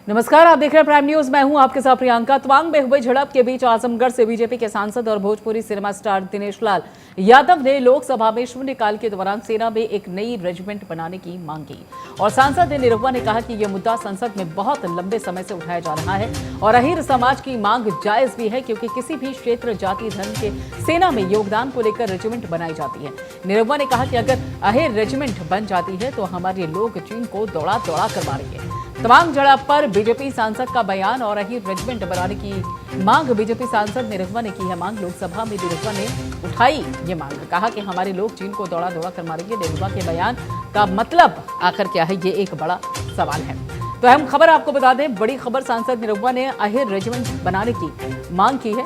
नमस्कार, आप देख रहे हैं प्राइम न्यूज। मैं हूं आपके साथ प्रियंका। तवांग में हुए झड़प के बीच आजमगढ़ से बीजेपी के सांसद और भोजपुरी सिनेमा स्टार दिनेश लाल यादव ने लोकसभा में शून्यकाल के दौरान सेना में एक नई रेजिमेंट बनाने की मांग की और सांसद निरहुआ ने कहा कि यह मुद्दा संसद में बहुत लंबे समय से उठाया जा रहा है और अहीर समाज की मांग जायज भी है, क्योंकि किसी भी क्षेत्र, जाति, धर्म के सेना में योगदान को लेकर रेजिमेंट बनाई जाती है। निरहुआ ने कहा कि अगर अहीर रेजिमेंट बन जाती है तो हमारे लोग चीन को दौड़ा दौड़ा कर मारेंगे। तवांग झड़प पर बीजेपी सांसद का बयान और अहीर रेजिमेंट बनाने की मांग। बीजेपी सांसद निरहुआ ने की है मांग। लोकसभा में निरहुआ ने उठाई ये मांग, कहा कि हमारे लोग चीन को दौड़ा दौड़ा कर मारेंगे। निरहुआ के बयान का मतलब आखिर क्या है, ये एक बड़ा सवाल है। तो अहम खबर आपको बता दें, बड़ी खबर, सांसद निरहुआ ने अहीर रेजिमेंट बनाने की मांग की है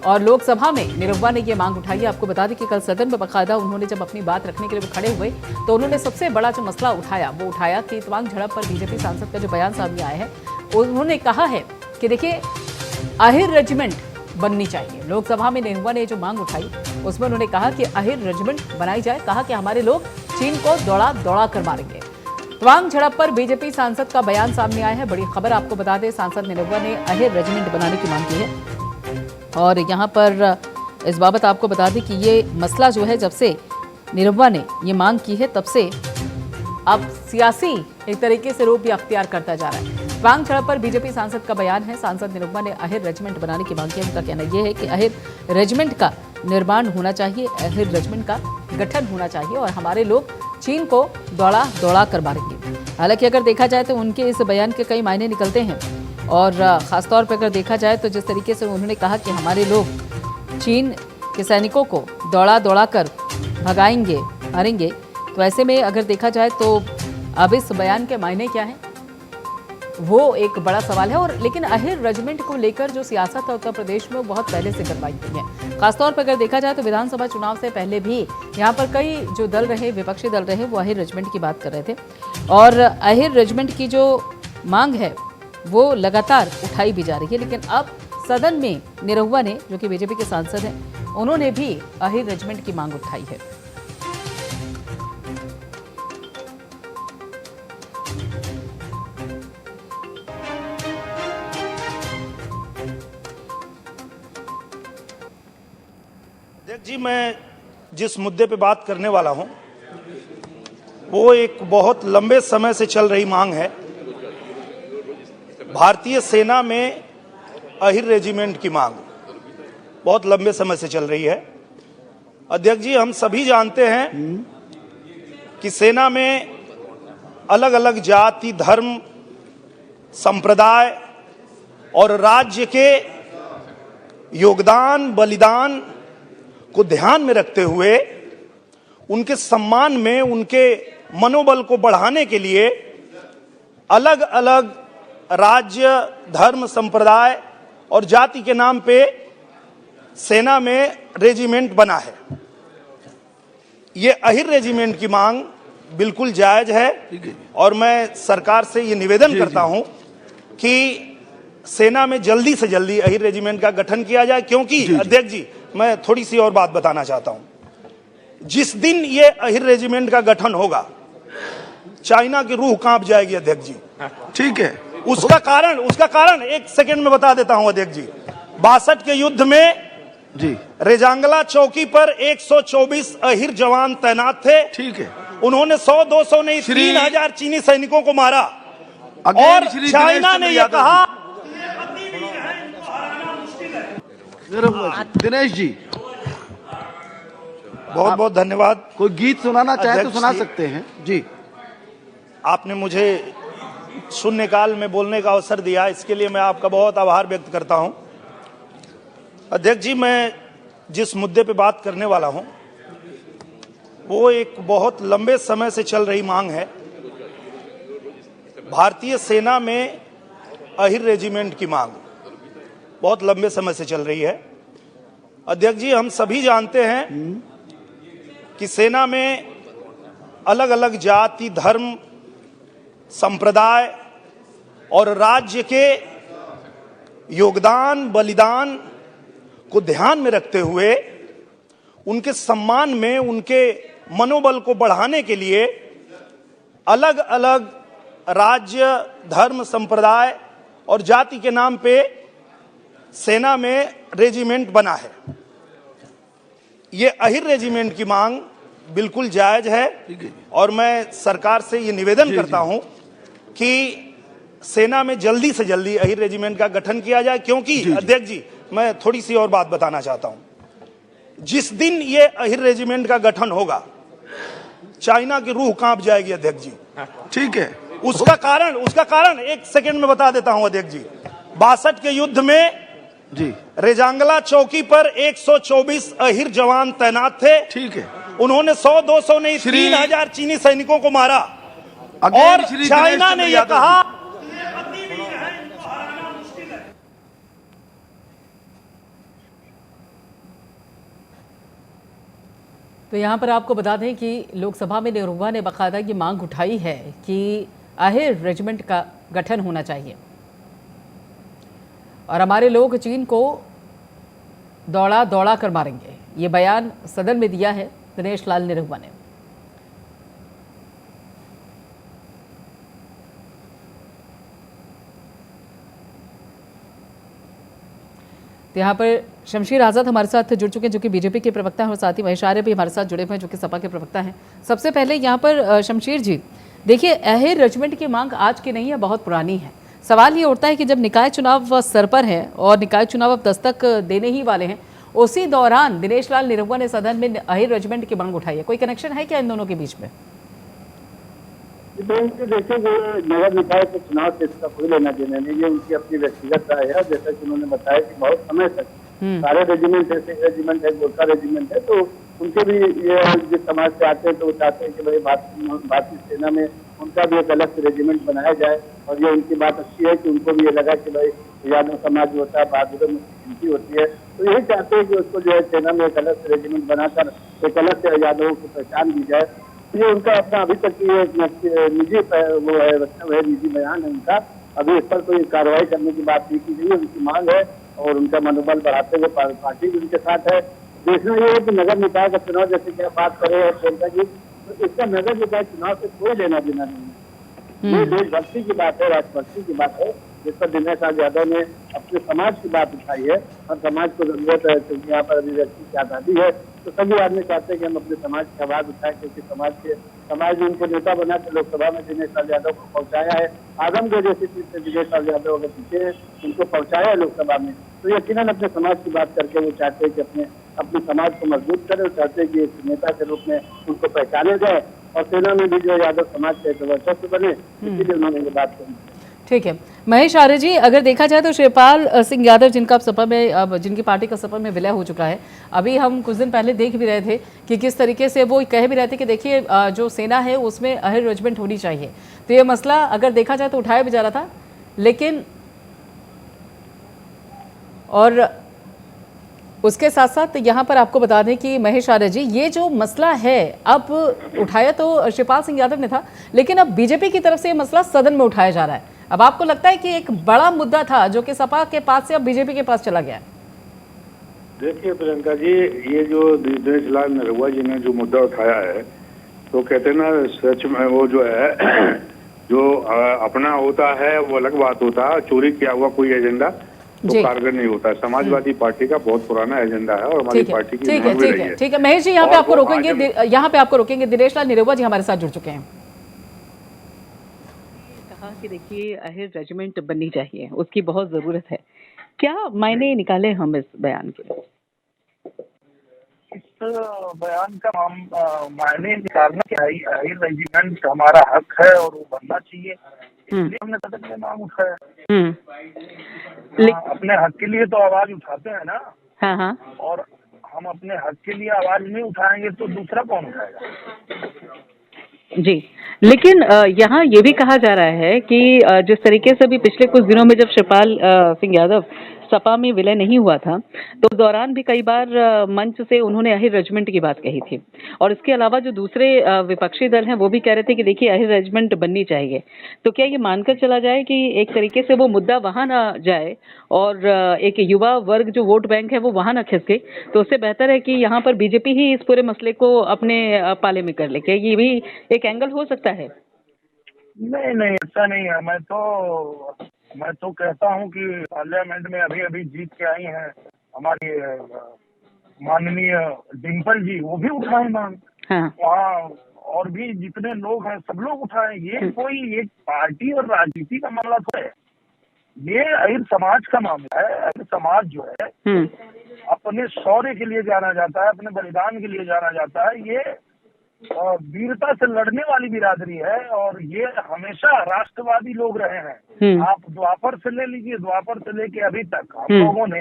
और लोकसभा में निरहुआ ने यह मांग उठाई है। आपको बता दें कि कल सदन में बाकायदा उन्होंने जब अपनी बात रखने के लिए खड़े हुए तो उन्होंने सबसे बड़ा जो मसला उठाया वो उठाया कि तवांग झड़प पर बीजेपी सांसद का जो बयान सामने आया है, उन्होंने कहा है कि देखिए अहीर रेजिमेंट बननी चाहिए। लोकसभा में निरहुआ ने जो मांग उठाई उसमें उन्होंने कहा कि अहीर रेजिमेंट बनाई जाए। कहा कि हमारे लोग चीन को दौड़ा दौड़ा कर मारेंगे। तवांग झड़प पर बीजेपी सांसद का बयान सामने आया है। बड़ी खबर आपको बता दें, सांसद निरहुआ ने अहीर रेजिमेंट बनाने की मांग की है और यहाँ पर इस बाबत आपको बता दें कि ये मसला जो है, जब से निरहुआ ने ये मांग की है तब से अब सियासी एक तरीके से रूप भी अख्तियार करता जा रहा है। तवांग झड़प पर बीजेपी सांसद का बयान है। सांसद निरहुआ ने अहीर रेजिमेंट बनाने की मांग की। उनका कहना यह है कि अहीर रेजिमेंट का निर्माण होना चाहिए, अहीर रेजिमेंट का गठन होना चाहिए और हमारे लोग चीन को दौड़ा दौड़ा कर मारेंगे। हालांकि अगर देखा जाए तो उनके इस बयान के कई मायने निकलते हैं और ख़ासतौर पर अगर देखा जाए तो जिस तरीके से उन्होंने कहा कि हमारे लोग चीन के सैनिकों को दौड़ा दौड़ा कर भगाएंगे, मारेंगे, तो ऐसे में अगर देखा जाए तो अब इस बयान के मायने क्या हैं, वो एक बड़ा सवाल है। और लेकिन अहीर रेजिमेंट को लेकर जो सियासत है उत्तर प्रदेश में वो बहुत पहले से करवाई गई है। खासतौर पर अगर देखा जाए तो विधानसभा चुनाव से पहले भी यहाँ पर कई जो दल रहे, विपक्षी दल रहे, वो अहीर रेजिमेंट की बात कर रहे थे और अहीर रेजिमेंट की जो मांग है वो लगातार उठाई भी जा रही है। लेकिन अब सदन में निरहुआ ने, जो कि बीजेपी के सांसद हैं, उन्होंने भी अहीर रेजिमेंट की मांग उठाई है। देख जी, मैं जिस मुद्दे पे बात करने वाला हूं वो एक बहुत लंबे समय से चल रही मांग है। भारतीय सेना में अहीर रेजिमेंट की मांग बहुत लंबे समय से चल रही है। अध्यक्ष जी, हम सभी जानते हैं कि सेना में अलग अलग जाति, धर्म, संप्रदाय और राज्य के योगदान, बलिदान को ध्यान में रखते हुए उनके सम्मान में, उनके मनोबल को बढ़ाने के लिए अलग अलग राज्य, धर्म, संप्रदाय और जाति के नाम पे सेना में रेजिमेंट बना है। ये अहीर रेजिमेंट की मांग बिल्कुल जायज है और मैं सरकार से ये निवेदन करता हूं कि सेना में जल्दी से जल्दी अहीर रेजिमेंट का गठन किया जाए। क्योंकि अध्यक्ष जी, मैं थोड़ी सी और बात बताना चाहता हूं। जिस दिन ये अहीर रेजिमेंट का गठन होगा, चाइना की रूह कांप जाएगी अध्यक्ष जी। ठीक है, उसका कारण एक सेकंड में बता देता हूं अध्यक्ष जी। 62 के युद्ध में जी रेजांगला चौकी पर 124 अहीर जवान तैनात थे। ठीक है, उन्होंने 100-200 नहीं 3000 चीनी सैनिकों को मारा और चाइना ने यह कहा, दिनेश जी बहुत बहुत धन्यवाद। कोई गीत सुनाना चाहे तो सुना सकते हैं जी। आपने मुझे शून्यकाल में बोलने का अवसर दिया, इसके लिए मैं आपका बहुत आभार व्यक्त करता हूं। अध्यक्ष जी, मैं जिस मुद्दे पे बात करने वाला हूं वो एक बहुत लंबे समय से चल रही मांग है। भारतीय सेना में अहीर रेजिमेंट की मांग बहुत लंबे समय से चल रही है। अध्यक्ष जी, हम सभी जानते हैं कि सेना में अलग अलग जाति, धर्म, संप्रदाय और राज्य के योगदान, बलिदान को ध्यान में रखते हुए उनके सम्मान में, उनके मनोबल को बढ़ाने के लिए अलग अलग राज्य, धर्म, संप्रदाय और जाति के नाम पे सेना में रेजिमेंट बना है। ये अहिर रेजिमेंट की मांग बिल्कुल जायज है और मैं सरकार से ये निवेदन करता हूं कि सेना में जल्दी से जल्दी अहिर रेजिमेंट का गठन किया जाए, क्योंकि अध्यक्ष जी मैं थोड़ी सी और बात बताना चाहता हूं। जिस दिन ये अहिर रेजिमेंट का गठन होगा, चाइना की रूह कांप जाएगी अध्यक्ष जी। ठीक है। उसका कारण एक सेकंड में बता देता हूं अध्यक्ष जी। 62 के युद्ध में जी रेजांगला चौकी पर 124 अहिर जवान तैनात थे। ठीक है। उन्होंने 100-200 नहीं 3000 चीनी सैनिकों को मारा और चाइना ने यह कहा तो यहाँ पर आपको बता दें कि लोकसभा में निरुवा ने बाकायदा ये मांग उठाई है कि अहिर रेजिमेंट का गठन होना चाहिए और हमारे लोग चीन को दौड़ा दौड़ा कर मारेंगे। ये बयान सदन में दिया है दिनेश लाल निरुवा ने। तो यहाँ पर शमशीर आज़ाद हमारे साथ जुड़ चुके हैं जो कि बीजेपी के प्रवक्ता हैं और साथ ही महेश आर्य भी हमारे साथ जुड़े हुए हैं जो कि सपा के प्रवक्ता हैं। सबसे पहले यहाँ पर शमशीर जी देखिए, अहिर रेजिमेंट की मांग आज की नहीं है, बहुत पुरानी है। सवाल ये उठता है कि जब निकाय चुनाव सर पर है और निकाय चुनाव अब दस्तक देने ही वाले हैं, उसी दौरान दिनेश लाल निरुवा ने सदन में अहिर रेजिमेंट की मांग उठाई है। कोई कनेक्शन है क्या इन दोनों के बीच में? देखिए, जो नगर निकाय के चुनाव से इसका कोई लेना देना नहीं, ये उनकी अपनी व्यक्तिगत राय है। जैसा कि उन्होंने बताया कि बहुत समय तक सारे रेजिमेंट ऐसे रेजिमेंट है, गोरखा रेजिमेंट है, तो उनके भी ये जिस समाज से आते हैं तो वो चाहते हैं कि भाई भारतीय सेना में उनका भी एक अलग से रेजिमेंट बनाया जाए। और ये उनकी बात अच्छी है कि उनको भी ये लगा कि भाई यादव समाज जो होता है बहादुरों में गिनती होती है, तो यही चाहते हैं कि उसको जो है सेना में एक अलग से रेजिमेंट बनाकर एक अलग से यादवों की पहचान दी जाए। ये उनका अपना अभी तक की निजी वो है, वक्तव्य है, निजी बयान है उनका। अभी इस पर कोई कार्रवाई करने की बात नहीं की गई है। उनकी मांग है और उनका मनोबल बढ़ाते हुए पार्टी भी उनके साथ है। देखना ये है कि नगर निकाय का चुनाव जैसे क्या बात करे और प्रियंका जी, तो इसका नगर निकाय चुनाव से कोई लेना देना नहीं है। ये देशभक्ति की बात है, राष्ट्रभक्ति की बात है, जिस पर दिनेश लाल यादव ने अपने समाज की बात उठाई है और समाज को जरूरत है क्योंकि यहाँ पर अभिव्यक्ति की आज़ादी है। तो सभी आदमी चाहते हैं कि हम अपने समाज की आवाज उठाएं, क्योंकि समाज ने उनको नेता बना के लोकसभा में दिनेश लाल यादव को पहुंचाया है। आजमगढ़ जैसी सीट से दिनेश लाल यादव अगर पीछे है, उनको पहुंचाया है लोकसभा में, तो यकीनन अपने समाज की बात करके वो चाहते हैं कि अपने समाज को मजबूत करें और चाहते हैं कि एक नेता के रूप में उनको पहचाने जाए और सेना में भी जो यादव समाज के वर्चस्व बने, इसीलिए उन्होंने ये बात कही। ठीक है महेश आर्य जी, अगर देखा जाए तो शिवपाल सिंह यादव जिनका सपा में अब जिनकी पार्टी का सपा में विलय हो चुका है, अभी हम कुछ दिन पहले देख भी रहे थे कि किस तरीके से वो कह भी रहे थे कि देखिए जो सेना है उसमें अहिर रेजिमेंट होनी चाहिए। तो ये मसला अगर देखा जाए तो उठाया भी जा रहा था, लेकिन और उसके साथ साथ यहाँ पर आपको बता दें कि महेश आर्य जी, ये जो मसला है अब उठाया तो शिवपाल सिंह यादव ने था, लेकिन अब बीजेपी की तरफ से ये मसला सदन में उठाया जा रहा है। अब आपको लगता है कि एक बड़ा मुद्दा था जो कि सपा के पास से अब बीजेपी के पास चला गया है? देखिए प्रियंका जी, ये जो दिनेश लाल निरुवा जी ने जो मुद्दा उठाया है, तो कहते हैं ना सच में वो जो है जो अपना होता है वो अलग बात होता है, चोरी किया हुआ कोई एजेंडा तो कारगर नहीं होता है। समाजवादी पार्टी का बहुत पुराना एजेंडा है और हमारी पार्टी की मांग भी रही है। ठीक है महेश जी, यहाँ पे आपको रोकेंगे, दिनेश लाल निरुवा जी हमारे साथ जुड़ चुके हैं। कहा कि देखिए अहिर रेजिमेंट बननी चाहिए, उसकी बहुत जरूरत है। क्या मायने निकाले हम इस बयान के? इस बयान का मायने निकालना कि अहिर रेजिमेंट हमारा हक है और वो बनना चाहिए, इसलिए हमने सदन में मांग उठाया। अपने हक के लिए तो आवाज उठाते हैं ना। हाँ। और हम अपने हक के लिए आवाज नहीं उठाएंगे तो दूसरा कौन उठाएगा? जी, लेकिन यहाँ ये भी कहा जा रहा है कि जिस तरीके से भी पिछले कुछ दिनों में जब शिवपाल सिंह यादव सपा में विलय नहीं हुआ था, तो उस दौरान भी कई बार मंच से उन्होंने अहिर रेजिमेंट की बात कही थी। और इसके अलावा जो दूसरे विपक्षी दल हैं वो भी कह रहे थे कि देखिए अहिर रेजिमेंट बननी चाहिए। तो क्या ये मानकर चला जाए कि एक तरीके से वो मुद्दा वहां ना जाए और एक युवा वर्ग जो वोट बैंक है वो वहां ना खिसके, तो उससे बेहतर है कि यहाँ पर बीजेपी ही इस पूरे मसले को अपने पाले में कर ले? क्या ये भी एक एंगल हो सकता है? नहीं नहीं, ऐसा नहीं है। मैं तो कहता हूँ कि पार्लियामेंट में अभी अभी जीत के आई हैं हमारी माननीय डिम्पल जी, वो भी उठाए मांग। हाँ। वहाँ और भी जितने लोग हैं सब लोग उठाए। ये कोई एक पार्टी और राजनीति का मामला तो है, ये अहिर समाज का मामला है। अहिर समाज जो है अपने शौर्य के लिए जाना जाता है, अपने बलिदान के लिए जाना जाता है। ये वीरता से लड़ने वाली बिरादरी है और ये हमेशा राष्ट्रवादी लोग रहे हैं। आप द्वापर से ले लीजिए, द्वापर से लेके अभी तक हम लोगों ने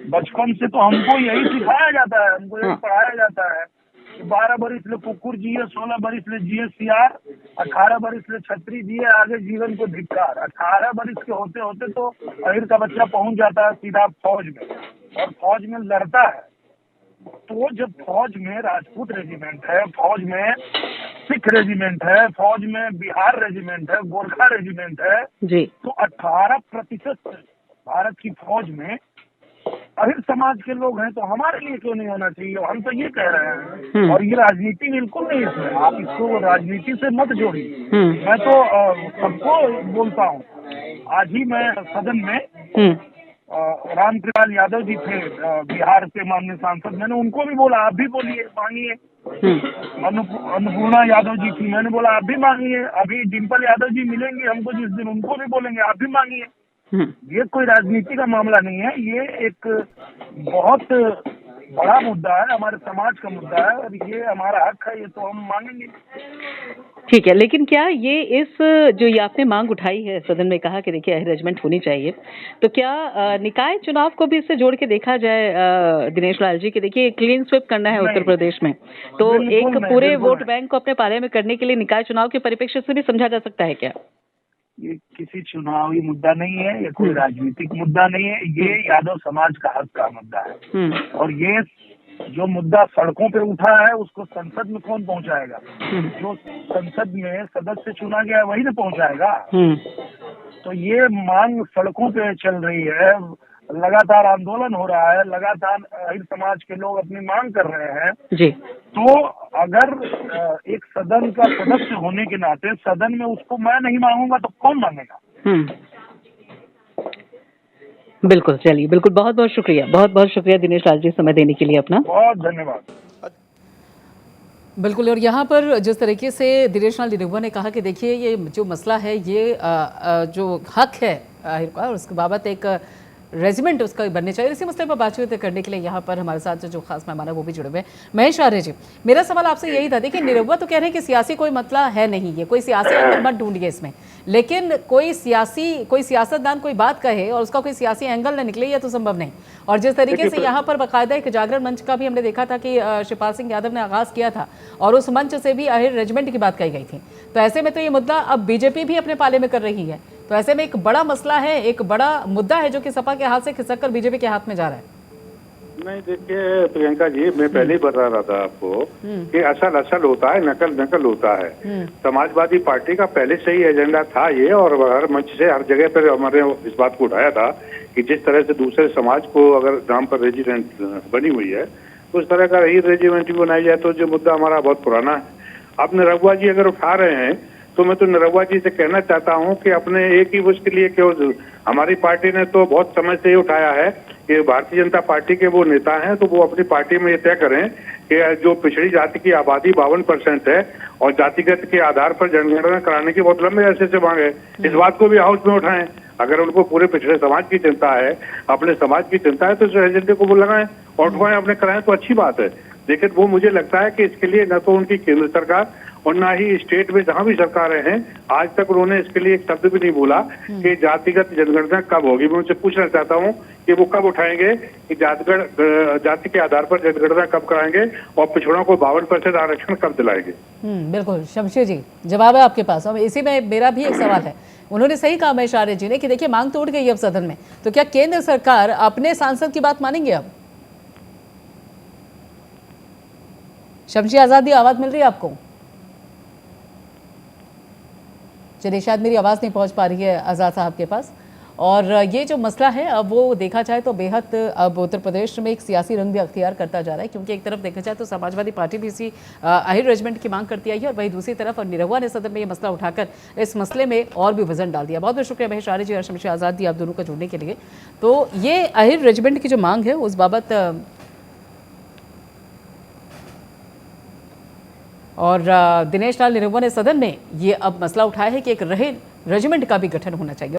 बचपन से तो हमको यही सिखाया जाता है, हमको यही पढ़ाया जाता है कि 12 बरिस ले कुकुर जिए, 16 बरिस ले जिए सियार, 18 बरिस ले छतरी जिए, आगे जीवन को धिक्कार। 18 बरिस के होते होते तो अहिर का बच्चा पहुंच जाता है सीधा फौज में और फौज में लड़ता है। तो जब फौज में राजपूत रेजिमेंट है, फौज में सिख रेजिमेंट है, फौज में बिहार रेजिमेंट है, गोरखा रेजिमेंट है जी, तो 18% भारत की फौज में अहिर समाज के लोग हैं, तो हमारे लिए क्यों नहीं होना चाहिए? हम तो ये कह रहे हैं। और ये राजनीति बिल्कुल नहीं इसमें, आप इसको राजनीति से मत जोड़िए। मैं तो सबको बोलता हूँ, आज ही मैं सदन में रामकृपाल यादव जी थे बिहार के माननीय सांसद, मैंने उनको भी बोला आप भी बोलिए, मांगिए। अन्नपूर्णा यादव जी थी, मैंने बोला आप भी मांगिए। अभी डिम्पल यादव जी मिलेंगे हमको जिस दिन, उनको भी बोलेंगे आप भी मांगिए। ये कोई राजनीति का मामला नहीं है, ये एक बहुत बड़ा मुद्दा है, हमारे समाज का मुद्दा है और ये हमारा हक है, ये तो हम मांगेंगे। ठीक है। लेकिन क्या ये इस जो ये आपने मांग उठाई है, सदन में कहा कि देखिए अरेंजमेंट होनी चाहिए, तो क्या निकाय चुनाव को भी इससे जोड़ के देखा जाए दिनेश लाल जी, कि देखिए क्लीन स्वीप करना है उत्तर प्रदेश में, तो एक पूरे वोट बैंक को अपने पाले में करने के लिए निकाय चुनाव के परिप्रेक्ष्य से भी समझा जा सकता है क्या? ये किसी चुनावी मुद्दा नहीं है, ये कोई राजनीतिक मुद्दा नहीं है, ये यादव समाज का हक का मुद्दा है। और ये जो मुद्दा सड़कों पे उठा है उसको संसद में कौन पहुंचाएगा? जो संसद में सदस्य चुना गया है वही ना पहुंचाएगा। तो ये मांग सड़कों पे चल रही है, लगातार आंदोलन हो रहा है, लगातार अहिर समाज के लोग अपनी मांग कर रहे हैं जी। तो अगर एक सदन का सदस्य होने के नाते सदन में उसको मैं नहीं मांगूंगा तो कौन मांगेगा? बिल्कुल, चलिए, बिल्कुल, बहुत बहुत शुक्रिया दिनेश लाल जी, समय देने के लिए अपना। बहुत धन्यवाद। बिल्कुल। और यहाँ पर जिस तरीके से दिनेश लाल निरुवा ने कहा कि देखिए ये जो मसला है, ये जो हक है अहिर का, और उसके बाबत एक रेजिमेंट उसका बनने चाहिए। इसी मसले पर बातचीत करने के लिए यहाँ पर हमारे साथ जो खास मेहमान है वो भी जुड़े हुए हैं। महेश आर्य जी, मेरा सवाल आपसे यही था, देखिए निरुवा तो कह रहे हैं कि सियासी कोई मसला है नहीं, ये कोई सियासी एंगल मत ढूंढिए इसमें, लेकिन कोई सियासतदान कोई बात कहे और उसका कोई सियासी एंगल न निकले, यह तो संभव नहीं। और जिस तरीके से यहाँ पर बाकायदा एक जागरण मंच का भी हमने देखा था कि शिवपाल सिंह यादव ने आगाज किया था और उस मंच से भी अहिर रेजिमेंट की बात कही गई थी। तो ऐसे में तो ये मुद्दा अब बीजेपी भी अपने पाले में कर रही है, तो ऐसे में एक बड़ा मसला है, एक बड़ा मुद्दा है जो कि सपा के हाथ से खिसक कर बीजेपी के हाथ में जा रहा है। नहीं, देखिए प्रियंका जी, मैं पहले ही बता रहा था आपको कि असल होता है, नकल होता है। समाजवादी पार्टी का पहले से ही एजेंडा था ये, और हर मंच से हर जगह पर हमारे इस बात को उठाया था कि जिस तरह से दूसरे समाज को अगर नाम पर रेजिडेंट बनी हुई है तो उस तरह का रेजिमेंट भी बनाई जाए। तो जो मुद्दा हमारा बहुत पुराना है, अब निरहुआ जी अगर उठा रहे हैं तो मैं तो निरहुआ जी से कहना चाहता हूं कि अपने एक ही उसके लिए क्यों, हमारी पार्टी ने तो बहुत समय से ही उठाया है कि भारतीय जनता पार्टी के वो नेता हैं तो वो अपनी पार्टी में ये तय करें कि जो पिछड़ी जाति की आबादी 52% है और जातिगत के आधार पर जनगणना कराने की बहुत लंबे अरसे से मांग है, इस बात को भी हाउस में उठाएं। अगर उनको पूरे पिछड़े समाज की चिंता है, अपने समाज की चिंता है, तो इस एजेंडे को वो लगाएं और उठवाएं, अपने कराएं तो अच्छी बात है। लेकिन वो मुझे लगता है कि इसके लिए न तो उनकी केंद्र सरकार और ना ही स्टेट में जहां भी सरकारें हैं, आज तक उन्होंने इसके लिए एक शब्द भी नहीं बोला कि जातिगत जनगणना कब होगी। मैं उनसे पूछना चाहता हूं कि वो कब उठाएंगे कि जाति के आधार पर जनगणना कब कराएंगे और पिछड़ों को 52% आरक्षण कब दिलाएंगे। बिल्कुल शमशेर जी, जवाब है आपके पास। और इसी में मेरा भी एक सवाल है, उन्होंने सही कहा महेश आर्य जी ने कि देखिए मांग तो उठ गई अब सदन में, तो क्या केंद्र सरकार अपने सांसद की बात मानेंगे? अब शमशेर आजादी, आवाज मिल रही है आपको? चलिए, शायद मेरी आवाज़ नहीं पहुंच पा रही है आज़ाद साहब के पास। और ये जो मसला है अब वो देखा जाए तो बेहद अब उत्तर प्रदेश में एक सियासी रंग भी अख्तियार करता जा रहा है, क्योंकि एक तरफ देखा जाए तो समाजवादी पार्टी भी इसी अहिर रेजिमेंट की मांग करती आई है और वहीं दूसरी तरफ निरहुआ ने सदन में ये मसला उठाकर इस मसले में और भी वजन डाल दिया। बहुत बहुत शुक्रिया महेश आर्य जी और शमशेर आज़ाद जी आप दोनों को जुड़ने के लिए। तो ये अहिर रेजिमेंट की जो मांग है उस बाबत और दिनेश लाल निरहुआ ने सदन में ये अब मसला उठाया है कि एक रेजिमेंट का भी गठन होना चाहिए।